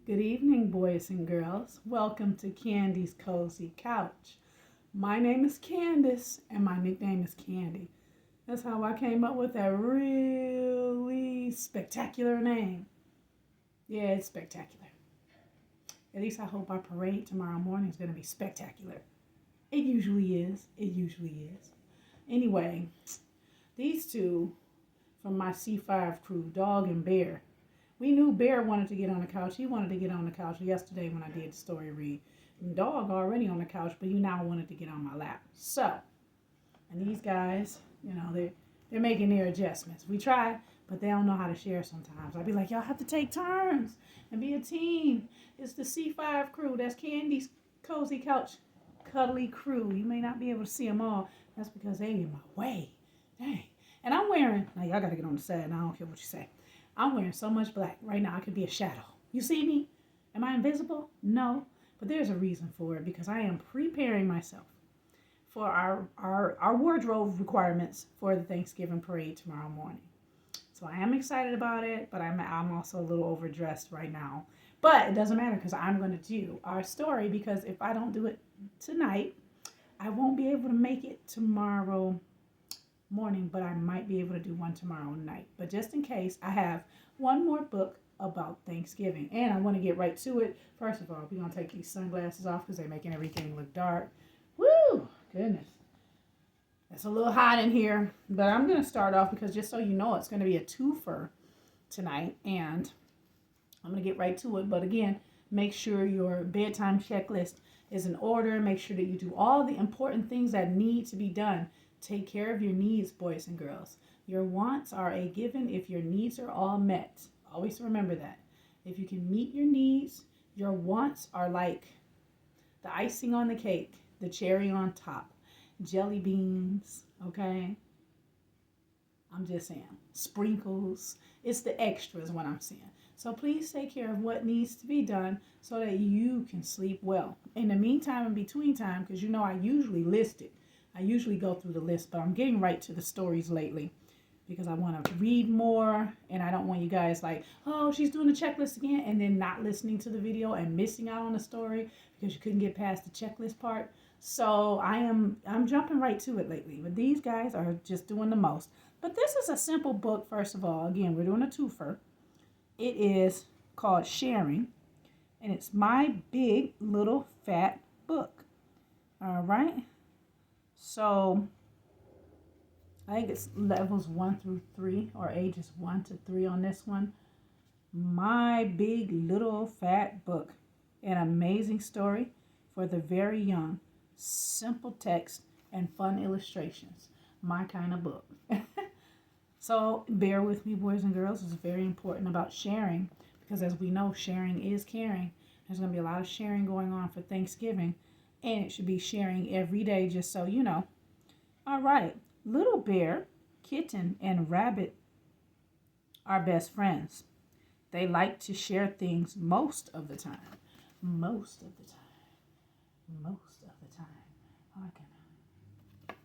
Good evening, boys and girls. Welcome to Candy's Cozy Couch. My name is Candace, and my nickname is Candy. That's how I came up with that really spectacular name. Yeah, it's spectacular. At least I hope our parade tomorrow morning is going to be spectacular. It usually is. It usually is. Anyway, these two from my C5 crew, Dog and Bear. We knew Bear wanted to get on the couch. He wanted to get on the couch yesterday when I did the story read. And Dog already on the couch, but he now wanted to get on my lap. So, and these guys, they're making their adjustments. We try, but they don't know how to share sometimes. I'd be like, y'all have to take turns and be a team. It's the C5 crew. That's Candy's Cozy Couch Cuddly crew. You may not be able to see them all. That's because they in my way. Dang. And I'm wearing, now y'all got to get on the side. Now I don't care what you say. I'm wearing so much black. Right now I could be a shadow. You see me? Am I invisible? No. But there's a reason for it because I am preparing myself for our wardrobe requirements for the Thanksgiving parade tomorrow morning. So I am excited about it, but I'm also a little overdressed right now. But it doesn't matter because I'm going to do our story because if I don't do it tonight, I won't be able to make it tomorrow morning, but I might be able to do one tomorrow night. But just in case, I have one more book about Thanksgiving, and I want to get right to it. First of all, we're going to take these sunglasses off because they're making everything look dark. Woo! Goodness. It's a little hot in here, but I'm going to start off because just so you know, it's going to be a twofer tonight, and I'm going to get right to it. But again, make sure your bedtime checklist is in order. Make sure that you do all the important things that need to be done. Take care of your needs, boys and girls. Your wants are a given if your needs are all met. Always remember that. If you can meet your needs, your wants are like the icing on the cake, the cherry on top, jelly beans, okay? I'm just saying. Sprinkles. It's the extras what I'm saying. So please take care of what needs to be done so that you can sleep well. In the meantime, in between time, because I usually list it. I usually go through the list, but I'm getting right to the stories lately because I want to read more and I don't want you guys like, oh, she's doing the checklist again and then not listening to the video and missing out on the story because you couldn't get past the checklist part. So I'm jumping right to it lately, but these guys are just doing the most. But this is a simple book, first of all. Again, we're doing a twofer. It is called Sharing, and it's My Big Little Fat Book. All right. So I think it's levels 1 through 3 or ages 1 to 3 on this one. My Big Little Fat Book. An amazing story for the very young. Simple text and fun illustrations. My kind of book. So bear with me, boys and girls. It's very important about sharing because as we know, sharing is caring. There's going to be a lot of sharing going on for Thanksgiving. And it should be sharing every day, just so you know. All right. Little Bear, Kitten, and Rabbit are best friends. They like to share things most of the time. Most of the time. Most of the time. Oh, I can.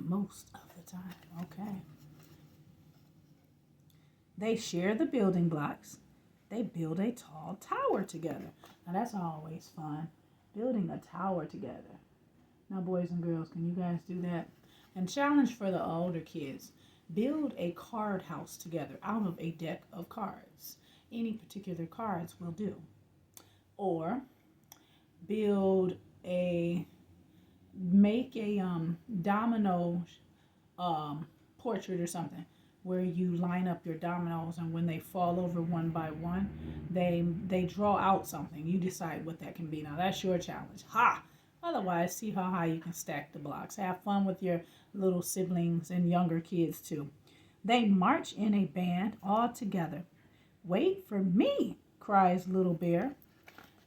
Most of the time. Okay. They share the building blocks. They build a tall tower together. Now, that's always fun. Building a tower together. Now, boys and girls, can you guys do that? And challenge for the older kids. Build a card house together out of a deck of cards. Any particular cards will do. Or make a domino portrait or something where you line up your dominoes and when they fall over one by one, they draw out something. You decide what that can be. Now that's your challenge. Ha! Otherwise, see how high you can stack the blocks. Have fun with your little siblings and younger kids too. They march in a band all together. Wait for me, cries Little Bear.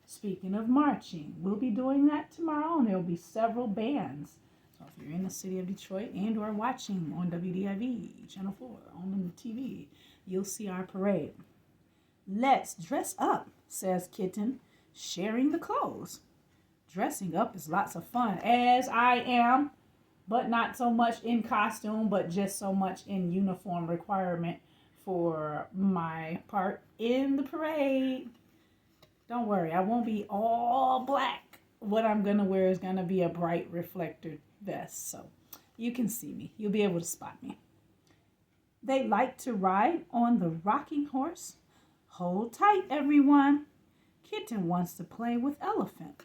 Speaking of marching, we'll be doing that tomorrow and there'll be several bands. So if you're in the city of Detroit and or watching on WDIV, Channel 4, on the TV, you'll see our parade. Let's dress up, says Kitten, sharing the clothes. Dressing up is lots of fun, as I am, but not so much in costume, but just so much in uniform requirement for my part in the parade. Don't worry, I won't be all black. What I'm going to wear is going to be a bright reflector vest, so you can see me. You'll be able to spot me. They like to ride on the rocking horse. Hold tight, everyone. Kitten wants to play with Elephant.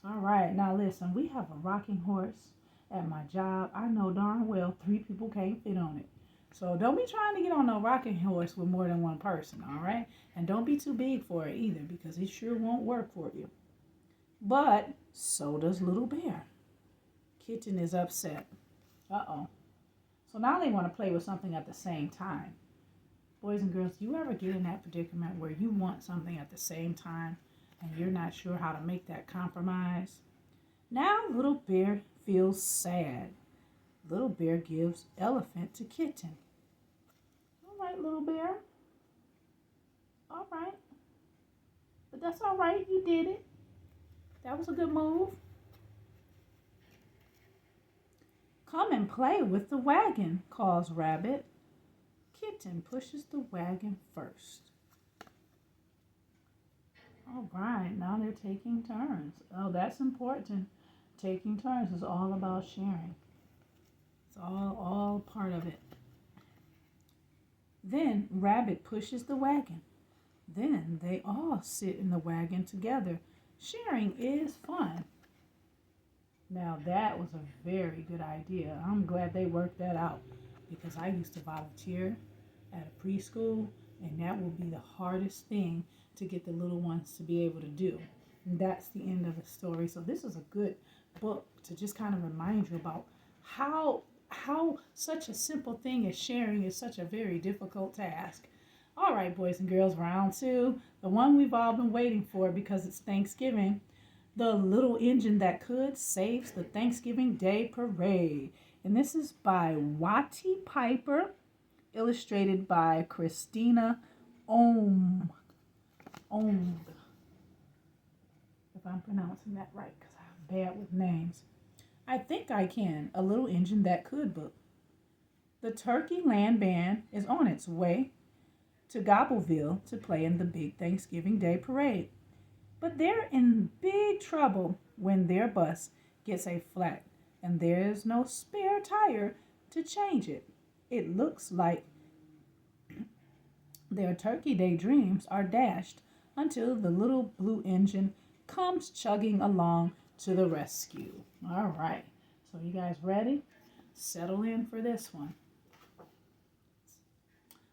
All right, now listen, we have a rocking horse at my job. I know darn well 3 people can't fit on it. So don't be trying to get on no rocking horse with more than one person, all right? And don't be too big for it either, because it sure won't work for you. But so does Little Bear. Kitten is upset. Uh-oh. So now they want to play with something at the same time. Boys and girls, do you ever get in that predicament where you want something at the same time and you're not sure how to make that compromise? Now Little Bear feels sad. Little Bear gives Elephant to Kitten. All right, Little Bear. All right. But that's all right. You did it. That was a good move. Come and play with the wagon, calls Rabbit. Kitten pushes the wagon first. All right, now they're taking turns. Oh, that's important. Taking turns is all about sharing. It's all part of it. Then Rabbit pushes the wagon. Then they all sit in the wagon together. Sharing is fun. Now that was a very good idea. I'm glad they worked that out, because I used to volunteer at a preschool, and that will be the hardest thing to get the little ones to be able to do. And that's the end of the story. So this is a good book to just kind of remind you about how such a simple thing as sharing is such a very difficult task. All right, boys and girls, round 2, the one we've all been waiting for because it's Thanksgiving. The Little Engine That Could saves the Thanksgiving Day Parade. And this is by Watty Piper, illustrated by Christina Ohm. If I'm pronouncing that right, because I'm bad with names. I think I can. A Little Engine That Could book. The Turkey Land Band is on its way to Gobbleville to play in the big Thanksgiving Day Parade. But they're in big trouble when their bus gets a flat and there's no spare tire to change it. It looks like their Turkey Day dreams are dashed until the little blue engine comes chugging along to the rescue. All right, so you guys ready? Settle in for this one.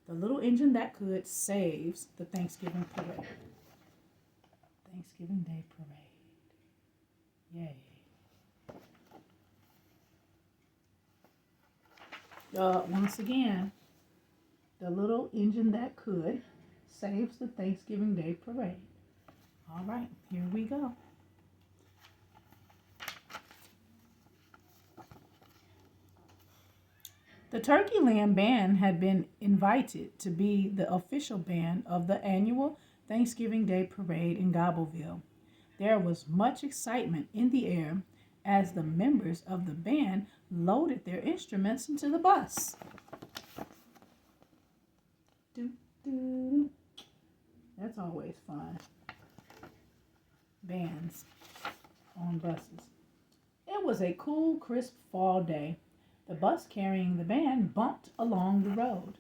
The Little Engine That Could saves the Thanksgiving Parade. Thanksgiving Day Parade. Yay. Once again, The Little Engine That Could saves the Thanksgiving Day Parade. All right, here we go. The Turkey Land Band had been invited to be the official band of the annual Thanksgiving Day Parade in Gobbleville. There was much excitement in the air as the members of the band loaded their instruments into the bus. That's always fun. Bands on buses. It was a cool, crisp fall day. The bus carrying the band bumped along the road.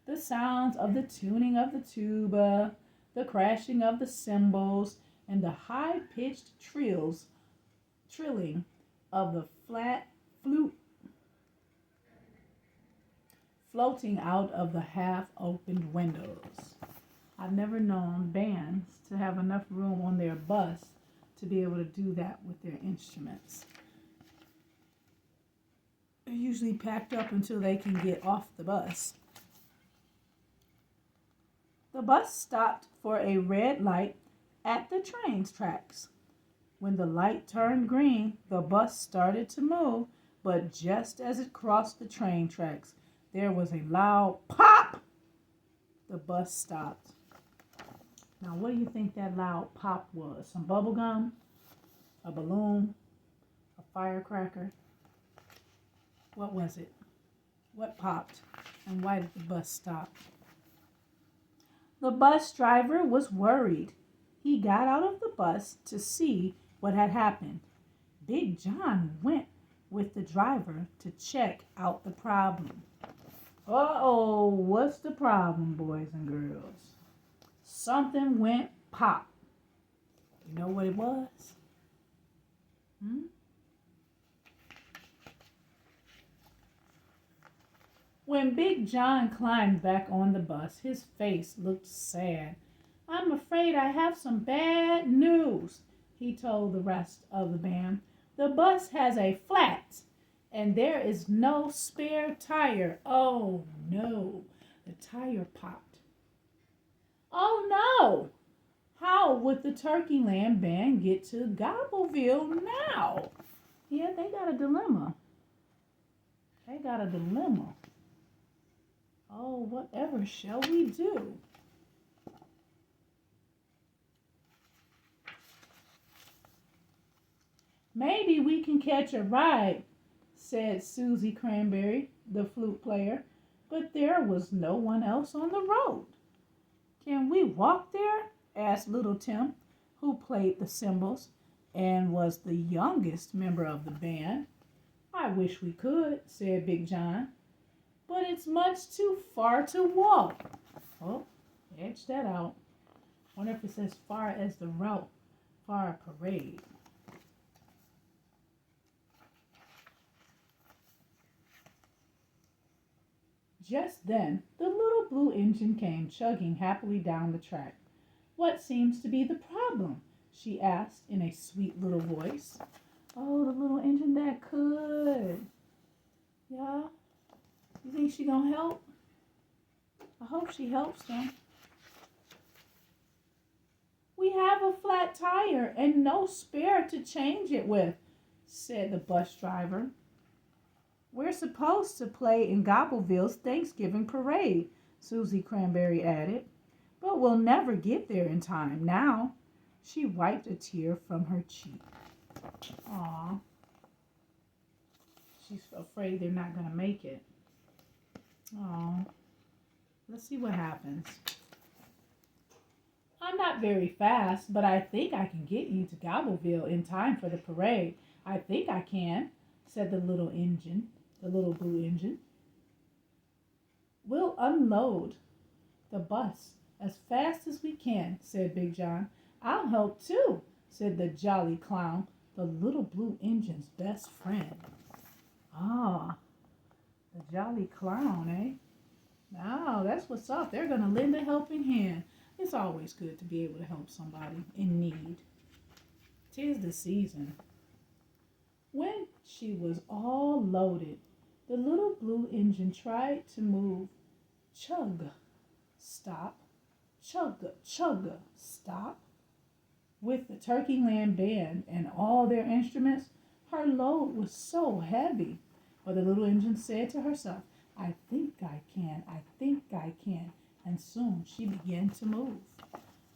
The sounds of the tuning of the tuba, the crashing of the cymbals, and the high-pitched trilling of the flat flute floating out of the half-opened windows. I've never known bands to have enough room on their bus to be able to do that with their instruments. They're usually packed up until they can get off the bus. The bus stopped for a red light at the train tracks. When the light turned green, the bus started to move, but just as it crossed the train tracks, there was a loud pop. The bus stopped. Now, what do you think that loud pop was? Some bubble gum? A balloon? A firecracker? What was it? What popped? And why did the bus stop? The bus driver was worried. He got out of the bus to see what had happened. Big John went with the driver to check out the problem. Uh-oh, what's the problem, boys and girls? Something went pop. You know what it was? When Big John climbed back on the bus, his face looked sad. I'm afraid I have some bad news, he told the rest of the band. The bus has a flat, and there is no spare tire. Oh no, the tire popped. Oh no! How would the Turkeyland band get to Gobbleville now? Yeah, they got a dilemma. Oh, whatever shall we do? Maybe we can catch a ride, said Susie Cranberry, the flute player, but there was no one else on the road. Can we walk there? Asked Little Tim, who played the cymbals and was the youngest member of the band. I wish we could, said Big John, but it's much too far to walk. Oh, edge that out. Wonder if it's as far as the route for our parade. Just then, the little blue engine came chugging happily down the track. What seems to be the problem? She asked in a sweet little voice. Oh, the little engine that could. Yeah? You think she gonna help? I hope she helps them. We have a flat tire and no spare to change it with, said the bus driver. We're supposed to play in Gobbleville's Thanksgiving parade, Susie Cranberry added, but we'll never get there in time now. She wiped a tear from her cheek. Aw. She's afraid they're not going to make it. Aw. Let's see what happens. I'm not very fast, but I think I can get you to Gobbleville in time for the parade. I think I can, said the little blue engine. We'll unload the bus as fast as we can, said Big John. I'll help too, said the jolly clown, the little blue engine's best friend. Ah, the jolly clown, eh? Now, that's what's up. They're going to lend a helping hand. It's always good to be able to help somebody in need. 'Tis the season. When she was all loaded, the little blue engine tried to move. Chug, stop, chug, chug, stop. With the Turkeyland band and all their instruments, her load was so heavy. But the little engine said to herself, I think I can, I think I can. And soon she began to move.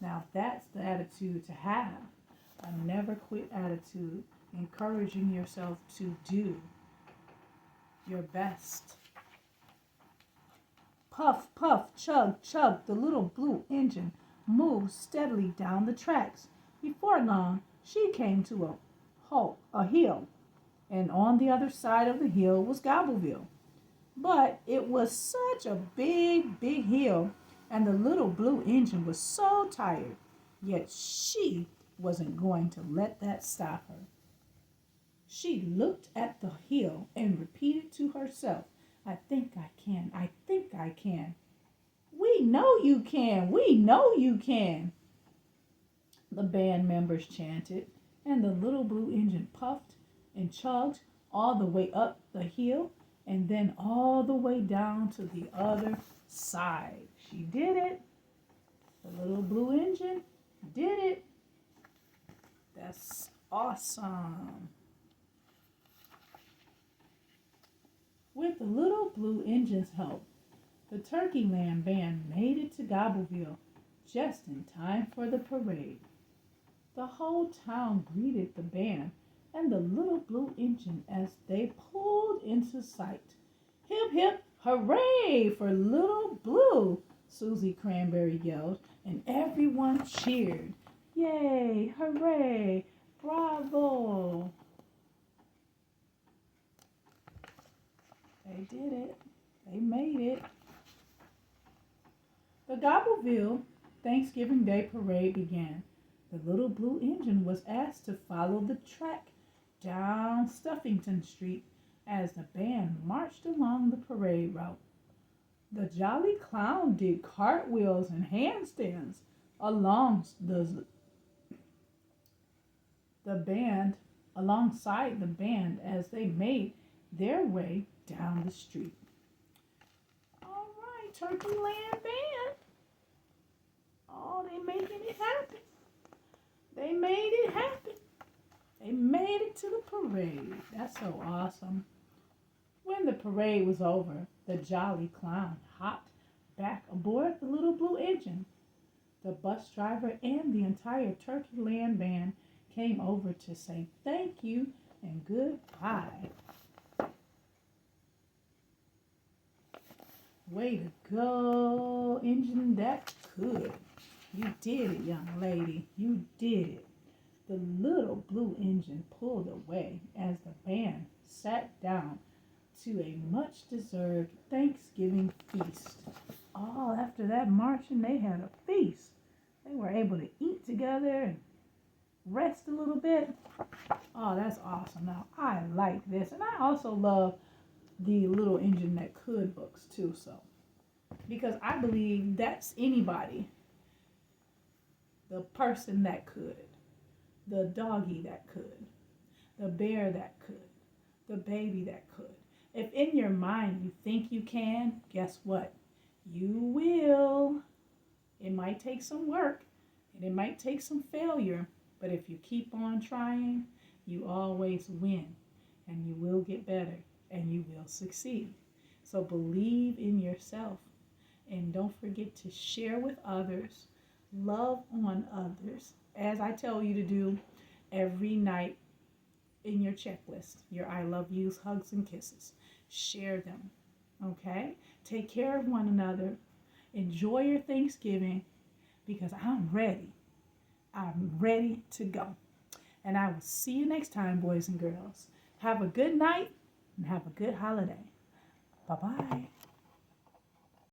Now that's the attitude to have. A never quit attitude, encouraging yourself to do your best. Puff, puff, chug, chug, the little blue engine moved steadily down the tracks. Before long, she came to a hill, and on the other side of the hill was Gobbleville. But it was such a big, big hill, and the little blue engine was so tired, yet she wasn't going to let that stop her. She looked at the hill and repeated to herself, I think I can, I think I can. We know you can, we know you can, the band members chanted, and the little blue engine puffed and chugged all the way up the hill and then all the way down to the other side. She did it. The little blue engine did it. That's awesome. With the little blue engine's help, the Turkeyland band made it to Gobbleville just in time for the parade. The whole town greeted the band and the little blue engine as they pulled into sight. Hip, hip, hooray for Little Blue, Susie Cranberry yelled, and everyone cheered. Yay! Hooray! Bravo! They did it. They made it. The Gobbleville Thanksgiving Day Parade began. The little blue engine was asked to follow the track down Stuffington Street as the band marched along the parade route. The Jolly Clown did cartwheels and handstands along the band alongside the band as they made their way down the street. All right, Turkey Land Band. Oh, they making it happen. They made it happen. They made it to the parade. That's so awesome. When the parade was over, the Jolly Clown hopped back aboard the little blue engine. The bus driver and the entire Turkey Land Band came over to say thank you and goodbye. Way to go, engine that could. You did it, young lady. You did it. The little blue engine pulled away as the band sat down to a much-deserved Thanksgiving feast. All after that marching, they had a feast. They were able to eat together and rest a little bit. Oh, that's awesome. Now, I like this. And I also love the Little Engine That Could books, too. So, because I believe that's anybody. The person that could. The doggy that could. The bear that could. The baby that could. If in your mind you think you can, guess what? You will. It might take some work and it might take some failure, but if you keep on trying, you always win and you will get better and you will succeed. So believe in yourself and don't forget to share with others, love on others, as I tell you to do every night in your checklist, your I love yous, hugs, and kisses. Share them, okay? Take care of one another. Enjoy your Thanksgiving because I'm ready. I'm ready to go. And I will see you next time, boys and girls. Have a good night and have a good holiday. Bye-bye.